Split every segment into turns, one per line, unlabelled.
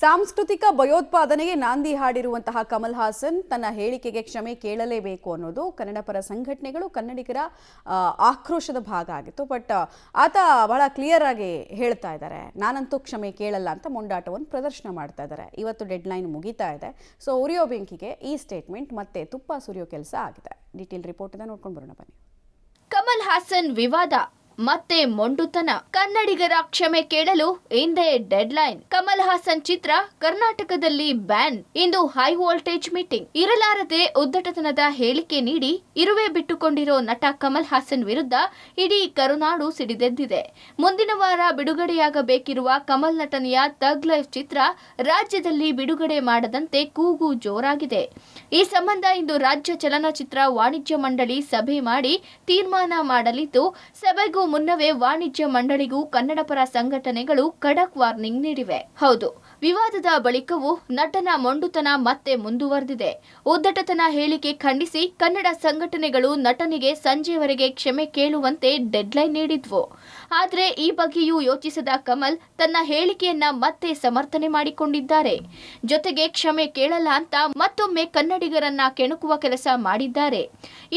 ಸಾಂಸ್ಕೃತಿಕ ಭಯೋತ್ಪಾದನೆಗೆ ನಾಂದಿ ಹಾಡಿರುವಂತಹ ಕಮಲ್ ಹಾಸನ್ ತನ್ನ ಹೇಳಿಕೆಗೆ ಕ್ಷಮೆ ಕೇಳಲೇಬೇಕು ಅನ್ನೋದು ಕನ್ನಡ ಪರ ಸಂಘಟನೆಗಳು ಕನ್ನಡಿಗರ ಆಕ್ರೋಶದ ಭಾಗ ಆಗಿತ್ತು. ಬಟ್ ಆತ ಬಹಳ ಕ್ಲಿಯರ್ ಆಗಿ ಹೇಳ್ತಾ ಇದ್ದಾರೆ, ನಾನಂತೂ ಕ್ಷಮೆ ಕೇಳಲ್ಲ ಅಂತ ಮೊಂಡಾಟವನ್ನು ಪ್ರದರ್ಶನ ಮಾಡ್ತಾ ಇದ್ದಾರೆ. ಇವತ್ತು ಡೆಡ್ಲೈನ್ ಮುಗಿತಾ ಇದೆ. ಸೊ ಉರಿಯೋ ಬೆಂಕಿಗೆ ಈ ಸ್ಟೇಟ್ಮೆಂಟ್ ಮತ್ತೆ ತುಪ್ಪ ಸುರಿಯೋ ಕೆಲಸ ಆಗಿದೆ. ಡೀಟೇಲ್ ರಿಪೋರ್ಟ್ ಇಂದ ನೋಡ್ಕೊಂಡು ಬರೋಣ ಬನ್ನಿ.
ಕಮಲ್ ಹಾಸನ್ ವಿವಾದ ಮತ್ತೆ ಮೊಂಡುತನ, ಕನ್ನಡಿಗರ ಕ್ಷಮೆ ಕೇಳಲು ಇಂದೇ ಡೆಡ್ಲೈನ್. ಕಮಲ್ ಹಾಸನ್ ಚಿತ್ರ ಕರ್ನಾಟಕದಲ್ಲಿ ಬ್ಯಾನ್. ಇಂದು ಹೈ ವೋಲ್ಟೇಜ್ ಮೀಟಿಂಗ್. ಇರಲಾರದೆ ಉದ್ದಟತನದ ಹೇಳಿಕೆ ನೀಡಿ ಇರುವೆ ಬಿಟ್ಟುಕೊಂಡಿರೋ ನಟ ಕಮಲ್ ಹಾಸನ್ ವಿರುದ್ಧ ಇಡೀ ಕರುನಾಡು ಸಿಡಿದೆದ್ದಿದೆ. ಮುಂದಿನ ವಾರ ಬಿಡುಗಡೆಯಾಗಬೇಕಿರುವ ಕಮಲ್ ನಟನೆಯ ಥಗ್ ಲೈಫ್ ಚಿತ್ರ ರಾಜ್ಯದಲ್ಲಿ ಬಿಡುಗಡೆ ಮಾಡದಂತೆ ಕೂಗು ಜೋರಾಗಿದೆ. ಈ ಸಂಬಂಧ ಇಂದು ರಾಜ್ಯ ಚಲನಚಿತ್ರ ವಾಣಿಜ್ಯ ಮಂಡಳಿ ಸಭೆ ಮಾಡಿ ತೀರ್ಮಾನ ಮಾಡಲಿದ್ದು, ಸಭೆಗೂ ಮುನ್ನವೇ ವಾಣಿಜ್ಯ ಮಂಡಳಿಗೂ ಕನ್ನಡ ಪರ ಸಂಘಟನೆಗಳು ಖಡಕ್ ವಾರ್ನಿಂಗ್ ನೀಡಿವೆ. ಹೌದು, ವಿವಾದದ ಬಳಿಕವೂ ನಟನ ಮೊಂಡುತನ ಮತ್ತೆ ಮುಂದುವರೆದಿದೆ. ಉದ್ದಟತನ ಹೇಳಿಕೆ ಖಂಡಿಸಿ ಕನ್ನಡ ಸಂಘಟನೆಗಳು ನಟನಿಗೆ ಸಂಜೆವರೆಗೆ ಕ್ಷಮೆ ಕೇಳುವಂತೆ ಡೆಡ್ಲೈನ್ ನೀಡಿದ್ವು. ಆದರೆ ಈ ಬಗ್ಗೆಯೂ ಯೋಚಿಸದ ಕಮಲ್ ತನ್ನ ಹೇಳಿಕೆಯನ್ನ ಮತ್ತೆ ಸಮರ್ಥನೆ ಮಾಡಿಕೊಂಡಿದ್ದಾರೆ. ಜೊತೆಗೆ ಕ್ಷಮೆ ಕೇಳಲ್ಲ ಅಂತ ಮತ್ತೊಮ್ಮೆ ಕನ್ನಡಿಗರನ್ನ ಕೆಣಕುವ ಕೆಲಸ ಮಾಡಿದ್ದಾರೆ.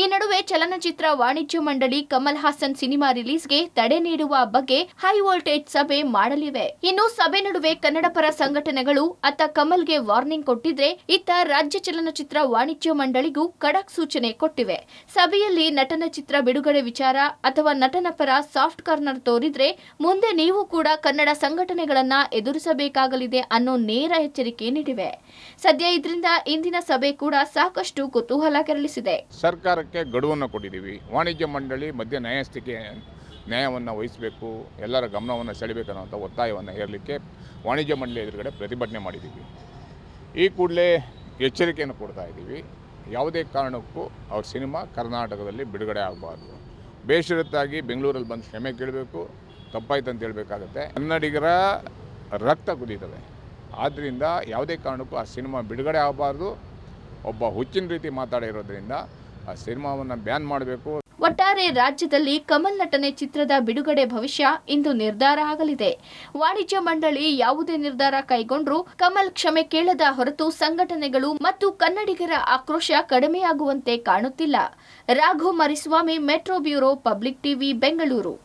ಈ ನಡುವೆ ಚಲನಚಿತ್ರ ವಾಣಿಜ್ಯ ಮಂಡಳಿ ಕಮಲ್ ಹಾಸನ್ ಸಿನಿಮಾ ರಿಲೀಸ್ಗೆ ತಡೆ ನೀಡುವ ಬಗ್ಗೆ ಹೈ ವೋಲ್ಟೇಜ್ ಸಭೆ ಮಾಡಲಿವೆ. ಇನ್ನು ಸಭೆ ನಡುವೆ ಕನ್ನಡ ಪರ ಸಂಘಟನೆಗಳು ಅತ್ತ ಕಮಲ್ಗೆ ವಾರ್ನಿಂಗ್ ಕೊಟ್ಟಿದ್ರೆ, ಇತ್ತ ರಾಜ್ಯ ಚಲನಚಿತ್ರ ವಾಣಿಜ್ಯ ಮಂಡಳಿಗೂ ಖಡಕ್ ಸೂಚನೆ ಕೊಟ್ಟಿವೆ. ಸಭೆಯಲ್ಲಿ ನಟನ ಚಿತ್ರ ಬಿಡುಗಡೆ ವಿಚಾರ ಅಥವಾ ನಟನ ಪರ ಸಾಫ್ಟ್ ಕಾರ್ನರ್ ತೋರಿದ್ರೆ ಮುಂದೆ ನೀವು ಕೂಡ ಕನ್ನಡ ಸಂಘಟನೆಗಳನ್ನ ಎದುರಿಸಬೇಕಾಗಲಿದೆ ಅನ್ನೋ ನೇರ ಎಚ್ಚರಿಕೆ ನೀಡಿವೆ. ಸದ್ಯ ಇದರಿಂದ ಇಂದಿನ ಸಭೆ ಕೂಡ ಸಾಕಷ್ಟು ಕುತೂಹಲ ಕೆರಳಿಸಿದೆ.
ಸರ್ಕಾರಕ್ಕೆ ಗಡುವನ್ನು ಕೊಟ್ಟಿದ್ದೀವಿ. ವಾಣಿಜ್ಯ ಮಂಡಳಿ ಮಧ್ಯ ನ್ಯಾಯವನ್ನು ವಹಿಸಬೇಕು, ಎಲ್ಲರ ಗಮನವನ್ನು ಸೆಳೆಬೇಕನ್ನುವಂಥ ಒತ್ತಾಯವನ್ನು ಹೇರಲಿಕ್ಕೆ ವಾಣಿಜ್ಯ ಮಂಡಳಿ ಎದುರುಗಡೆ ಪ್ರತಿಭಟನೆ ಮಾಡಿದ್ದೀವಿ. ಈ ಕೂಡಲೇ ಎಚ್ಚರಿಕೆಯನ್ನು ಕೊಡ್ತಾ ಇದ್ದೀವಿ. ಯಾವುದೇ ಕಾರಣಕ್ಕೂ ಅವ್ರ ಸಿನಿಮಾ ಕರ್ನಾಟಕದಲ್ಲಿ ಬಿಡುಗಡೆ ಆಗಬಾರ್ದು. ಬೇಷರತ್ತಾಗಿ ಬೆಂಗಳೂರಲ್ಲಿ ಬಂದು ಕ್ಷಮೆ ಕೇಳಬೇಕು, ತಪ್ಪಾಯ್ತು ಅಂತ ಹೇಳಬೇಕಾಗತ್ತೆ. ಕನ್ನಡಿಗರ ರಕ್ತ ಕುದೀತದೆ. ಆದ್ದರಿಂದ ಯಾವುದೇ ಕಾರಣಕ್ಕೂ ಆ ಸಿನಿಮಾ ಬಿಡುಗಡೆ ಆಗಬಾರ್ದು. ಒಬ್ಬ ಹುಚ್ಚಿನ ರೀತಿ ಮಾತಾಡಿರೋದ್ರಿಂದ ಆ ಸಿನಿಮಾವನ್ನು ಬ್ಯಾನ್ ಮಾಡಬೇಕು.
ಒಟ್ಟಾರೆ ರಾಜ್ಯದಲ್ಲಿ ಕಮಲ್ ನಟನೆ ಚಿತ್ರದ ಬಿಡುಗಡೆ ಭವಿಷ್ಯ ಇಂದು ನಿರ್ಧಾರ ಆಗಲಿದೆ. ವಾಣಿಜ್ಯ ಮಂಡಳಿ ಯಾವುದೇ ನಿರ್ಧಾರ ಕೈಗೊಂಡ್ರೂ ಕಮಲ್ ಕ್ಷಮೆ ಕೇಳದ ಹೊರತು ಸಂಘಟನೆಗಳು ಮತ್ತು ಕನ್ನಡಿಗರ ಆಕ್ರೋಶ ಕಡಿಮೆಯಾಗುವಂತೆ ಕಾಣುತ್ತಿಲ್ಲ. Raghu Mariswamy, metro bureau, public TV, Bengaluru.